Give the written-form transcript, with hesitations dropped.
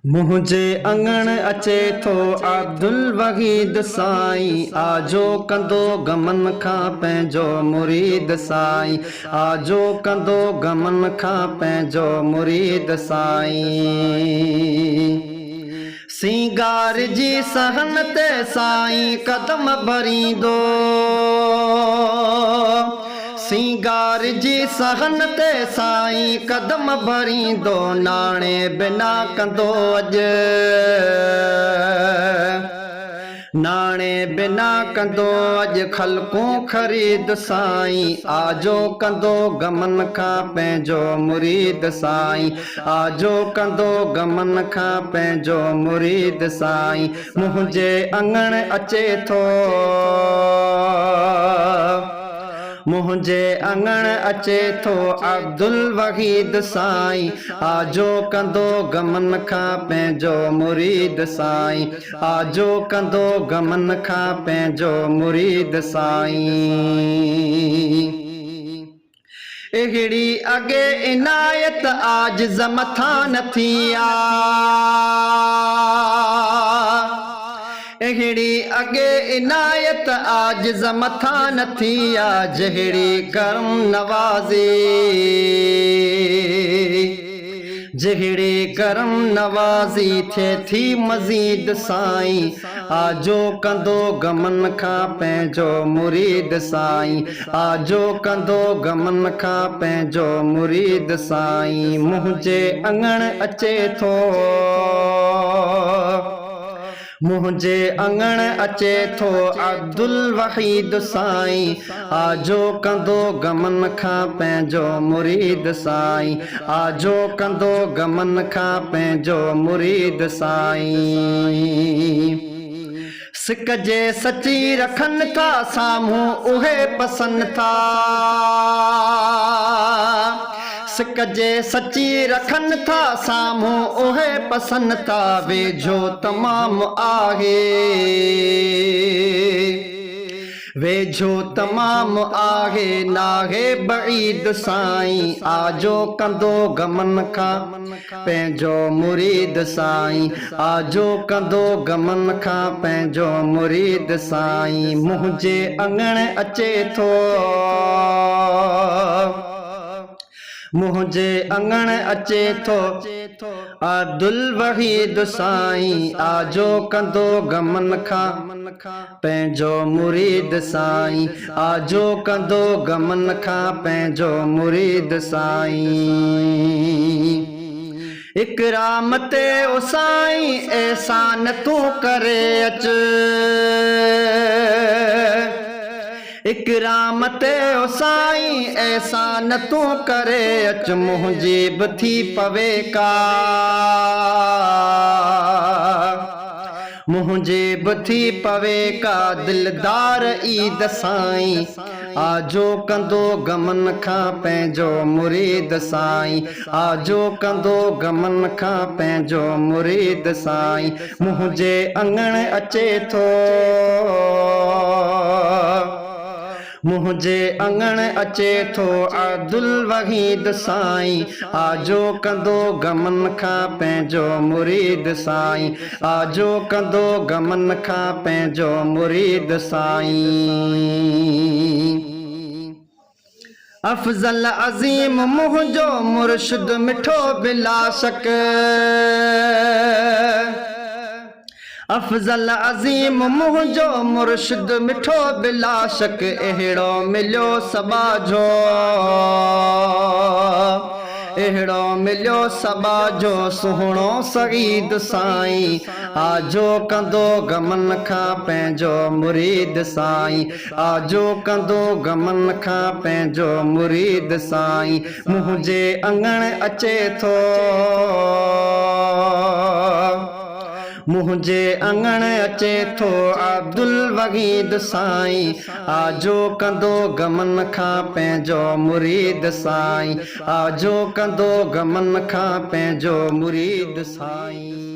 मुझे अंगण अचे थो अब्दुल वहीद साईं, आजो कंदो गमन खां पंहिंजो मुरीद साईं, आजो कंदो गमन खां पंहिंजो मुरीद साईं। सिंगार जी सहन ते साईं कदम भरींदो, सिंगार जी सहन ते साईं कदम भरींदो, नाणे बिना कंदो अॼु, नाणे बिना कंदो अॼु ख़ल्क़ूं ख़रीद साईं, आजो कंदो गमन खां पंहिंजो मुरीद साईं, आजो कंदो गमन खां पंहिंजो मुरीद साईं। मुंहिंजे अंगण अचे थो, मुंहिंजे अंगण अचे थो अब्दुल वहीद साईं, आजो कंदो गमन खां पंहिंजो मुरीद साईं, आजो कंदो गमन खां पंहिंजो मुरीद साईं। अहिड़ी अॻे इनायत आजिज़ मथां नथी आ, अहिड़ी अॻे इनायत आजिज़ मथां नथी आ, जहिड़ी करम नवाज़ी, जहिड़ी करम नवाज़ी थिए थी मज़ीद साईं, आजो कंदो गमन खां पंहिंजो मुरीद साईं, आजो कंदो गमन खां पंहिंजो मुरीद साईं। मुंहिंजे अंगण अचे थो, मुंहिंजे अंगण अचे थो अब्दुल वहीद साईं, आजो कंदो गमन खां पंहिंजो मुरीद साईं, आजो कंदो गमन खां पंहिंजो मुरीद साईं। सिक जे सची रखनि था साम्हूं उहे पसंदि था, सिक जे सची रखनि था साम्हूं उहे पसंदि था, वेझो तमामु आहे, वेझो तमामु आहे नाहे बईद साईं, आजो कंदो गमन खां पंहिंजो मुरीद साईं, आजो कंदो गमन खां पंहिंजो मुरीद साईं। मुंहिंजे अंगण अचे थो, मुंहिंजे अंगण अचे थो अब्दुल वहीद साईं, आजो कंदो गमन खां पंहिंजो मुरीद साईं, आजो कंदो गमन खां पंहिंजो मुरीद साईं। इकराम ते ओ साईं एहसान तूं करे अच, इकराम ते ओ साईं एहसान तूं करे अच, मुंहिंजी बि थी पवे का, मुंहिंजी बि थी पवे का दिलदार ईद साईं, आजो कंदो गमन खां पंहिंजो मुरीद साईं, आजो कंदो गमन खां पंहिंजो मुरीद साईं। मुंहिंजे अंगण अचे थो, मुंहिंजे अंगण अचे थो अब्दुल वहीद साईं, आजो कंदो गमन खां पंहिंजो मुरीद साईं, आजो कंदो गमन खां पंहिंजो मुरीद साईं। अफ़ज़ल अज़ीम मुंहिंजो मुर्शिद मिठो बिला शक, अफ़ज़ल अज़ीम मुंहिंजो मुर्शिद मिठो बिला शक, अहिड़ो मिलियो सबा जो, अहिड़ो मिलियो सबा जो सुहिणो सईद साईं, आजो कंदो गमन खां पंहिंजो मुरीद साईं, आजो कंदो गमन खां पंहिंजो मुरीद साईं। मुंहिंजे अंगण अचे थो, मुंहिंजे अंगण अचे थो अब्दुल वहीद साईं, आजो कंदो गमन खां पंहिंजो मुरीद साईं, आजो कंदो गमन खां पंहिंजो मुरीद साईं।